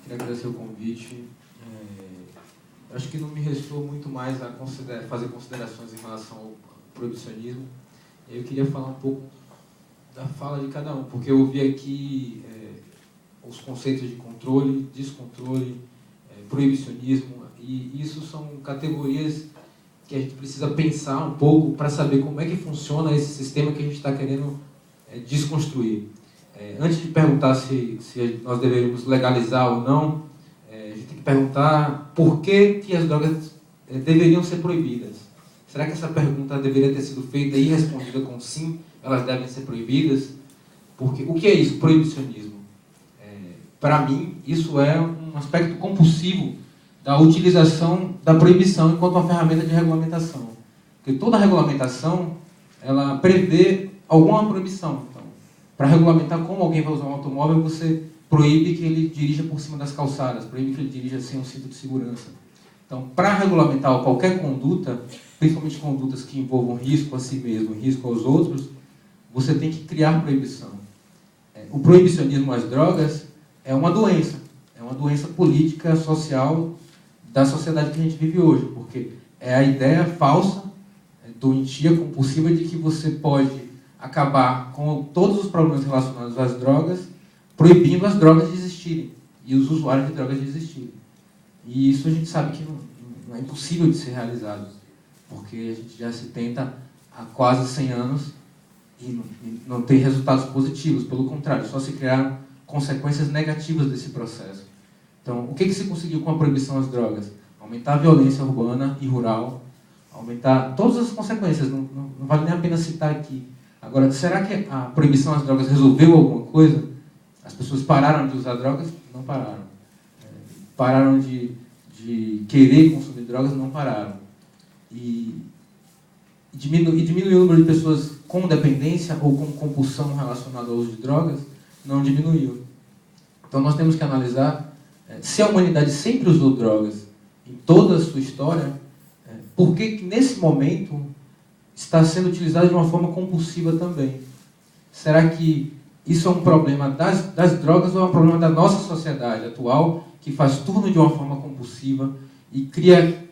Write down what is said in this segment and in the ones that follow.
Queria agradecer o convite. Acho que não me restou muito mais a fazer considerações em relação ao proibicionismo. Eu queria falar um pouco da fala de cada um, porque eu ouvi aqui os conceitos de controle, descontrole, proibicionismo, e isso são categorias que a gente precisa pensar um pouco para saber como é que funciona esse sistema que a gente está querendo desconstruir. Antes de perguntar se nós deveríamos legalizar ou não, a gente tem que perguntar por que as drogas deveriam ser proibidas. Será que essa pergunta deveria ter sido feita e respondida com sim, elas devem ser proibidas? Porque o que é isso, proibicionismo? Para mim, isso é um aspecto compulsivo da utilização da proibição enquanto uma ferramenta de regulamentação. Porque toda regulamentação, ela prevê alguma proibição. Então, para regulamentar como alguém vai usar um automóvel, você proíbe que ele dirija por cima das calçadas, proíbe que ele dirija sem um cinto de segurança. Então, para regulamentar qualquer conduta, principalmente condutas que envolvam risco a si mesmo e risco aos outros, você tem que criar proibição. O proibicionismo às drogas é uma doença política, social da sociedade que a gente vive hoje, porque é a ideia falsa, doentia, compulsiva, de que você pode acabar com todos os problemas relacionados às drogas, proibindo as drogas de existirem e os usuários de drogas de existirem. E isso a gente sabe que não é impossível de ser realizado, porque a gente já se tenta há quase 100 anos e não tem resultados positivos, pelo contrário, só se criaram consequências negativas desse processo. Então, o que se conseguiu com a proibição das drogas? Aumentar a violência urbana e rural, aumentar todas as consequências, não vale nem a pena citar aqui. Agora, será que a proibição das drogas resolveu alguma coisa? As pessoas pararam de usar drogas? Não pararam. Pararam de querer consumir drogas? Não pararam. E diminuiu o número de pessoas com dependência ou com compulsão relacionada ao uso de drogas? Não diminuiu. Então, nós temos que analisar se a humanidade sempre usou drogas em toda a sua história, por que nesse momento está sendo utilizado de uma forma compulsiva também? Será que isso é um problema das drogas ou é um problema da nossa sociedade atual, que faz tudo de uma forma compulsiva e cria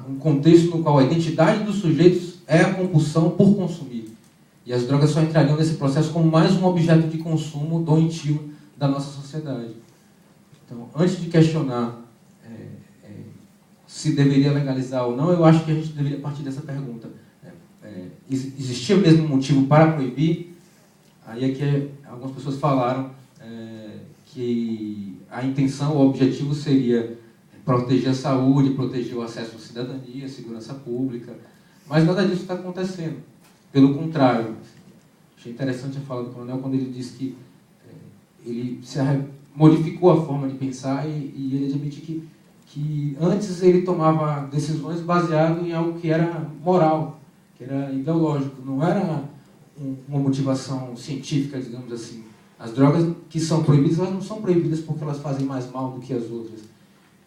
um contexto no qual a identidade dos sujeitos é a compulsão por consumir? E as drogas só entrariam nesse processo como mais um objeto de consumo doentio da nossa sociedade. Então, antes de questionar se deveria legalizar ou não, eu acho que a gente deveria partir dessa pergunta. Existia mesmo um motivo para proibir? Aí aqui algumas pessoas falaram que a intenção, o objetivo seria proteger a saúde, proteger o acesso à cidadania, à segurança pública, mas nada disso está acontecendo. Pelo contrário, achei interessante a fala do coronel quando ele disse que ele modificou a forma de pensar e ele admite que antes ele tomava decisões baseado em algo que era moral, que era ideológico, não era uma motivação científica, digamos assim. As drogas que são proibidas, elas não são proibidas porque elas fazem mais mal do que as outras.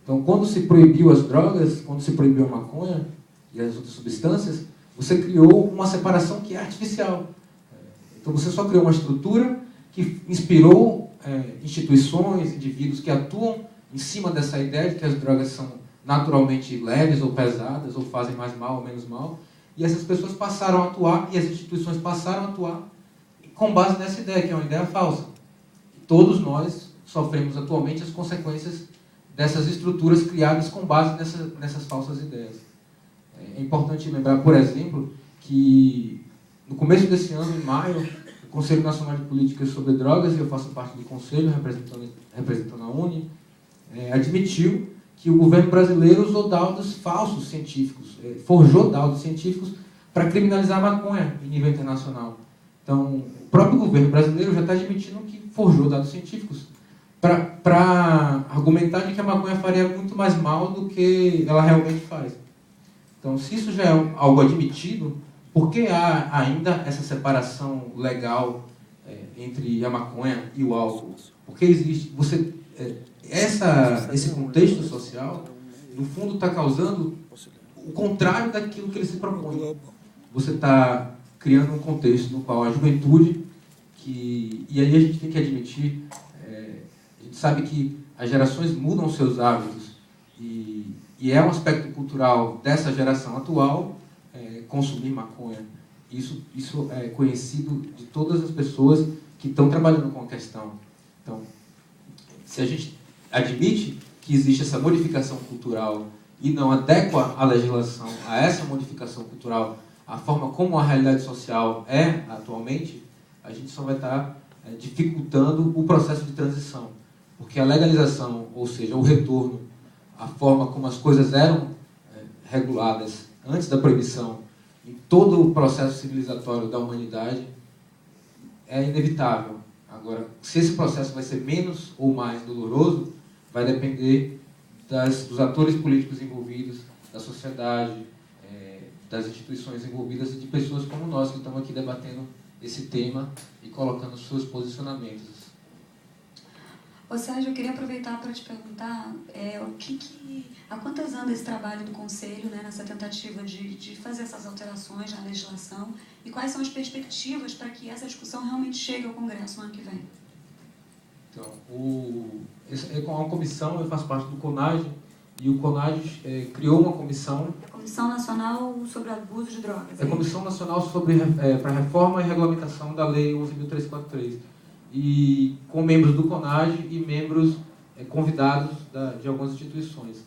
Então, quando se proibiu as drogas, quando se proibiu a maconha e as outras substâncias, você criou uma separação que é artificial. Então, você só criou uma estrutura que inspirou instituições, indivíduos que atuam em cima dessa ideia de que as drogas são naturalmente leves ou pesadas, ou fazem mais mal ou menos mal, e essas pessoas passaram a atuar, e as instituições passaram a atuar com base nessa ideia, que é uma ideia falsa. E todos nós sofremos atualmente as consequências dessas estruturas criadas com base nessas falsas ideias. É importante lembrar, por exemplo, que no começo desse ano, em maio, o Conselho Nacional de Políticas sobre Drogas, e eu faço parte do Conselho, representando a UNE, admitiu que o governo brasileiro usou dados falsos científicos, forjou dados científicos para criminalizar a maconha em nível internacional. Então, o próprio governo brasileiro já está admitindo que forjou dados científicos para argumentar de que a maconha faria muito mais mal do que ela realmente faz. Então, se isso já é algo admitido, por que há ainda essa separação legal entre a maconha e o álcool? Porque existe... esse contexto social, no fundo, está causando o contrário daquilo que ele se propõe. Você está criando um contexto no qual a juventude, e aí a gente tem que admitir, a gente sabe que as gerações mudam seus hábitos e é um aspecto cultural dessa geração atual consumir maconha. Isso é conhecido de todas as pessoas que estão trabalhando com a questão. Então, se a gente admite que existe essa modificação cultural e não adequa a legislação a essa modificação cultural, a forma como a realidade social é atualmente, a gente só vai estar dificultando o processo de transição. Porque a legalização, ou seja, o retorno à forma como as coisas eram reguladas antes da proibição, em todo o processo civilizatório da humanidade, é inevitável. Agora, se esse processo vai ser menos ou mais doloroso, vai depender dos atores políticos envolvidos, da sociedade, das instituições envolvidas e de pessoas como nós que estamos aqui debatendo esse tema e colocando seus posicionamentos. Ô Sérgio, eu queria aproveitar para te perguntar há quantas anos esse trabalho do Conselho, né, nessa tentativa de fazer essas alterações na legislação, e quais são as perspectivas para que essa discussão realmente chegue ao Congresso no ano que vem? Então, com a comissão, eu faço parte do CONAGE, e o CONAGE criou uma comissão... Comissão Nacional sobre Abuso de Drogas. Comissão Nacional para Reforma e Regulamentação da Lei 11.343. E com membros do CONAGE e membros convidados de algumas instituições.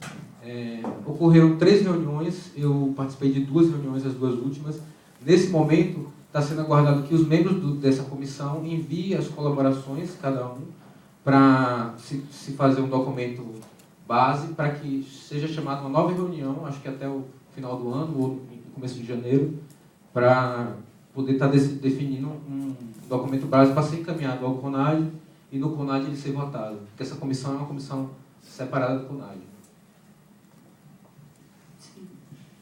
Ocorreram 3 reuniões, eu participei de 2 reuniões, as 2 últimas. Nesse momento, está sendo aguardado que os membros dessa comissão enviem as colaborações, cada um, para se fazer um documento base, para que seja chamada uma nova reunião, acho que até o final do ano, ou no começo de janeiro, para poder estar definindo um documento base para ser encaminhado ao CONAGE e no CONAGE ele ser votado. Porque essa comissão é uma comissão separada do CONAGE.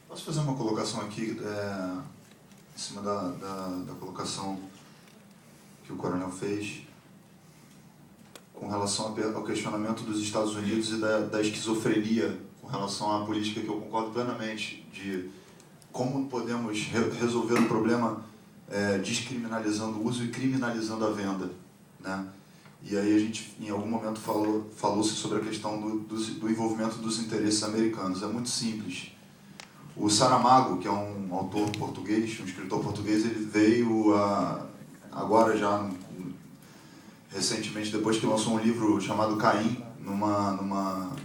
Posso fazer uma colocação aqui, em cima da colocação que o coronel fez, com relação ao questionamento dos Estados Unidos e da esquizofrenia com relação à política, que eu concordo plenamente, de como podemos resolver o problema descriminalizando o uso e criminalizando a venda, né? E aí a gente, em algum momento, falou-se sobre a questão do envolvimento dos interesses americanos. É muito simples. O Saramago, que é um autor português, um escritor português, ele veio agora já recentemente, depois que lançou um livro chamado Caim, numa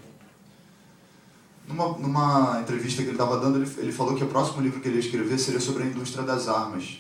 entrevista que ele estava dando, ele falou que o próximo livro que ele ia escrever seria sobre a indústria das armas.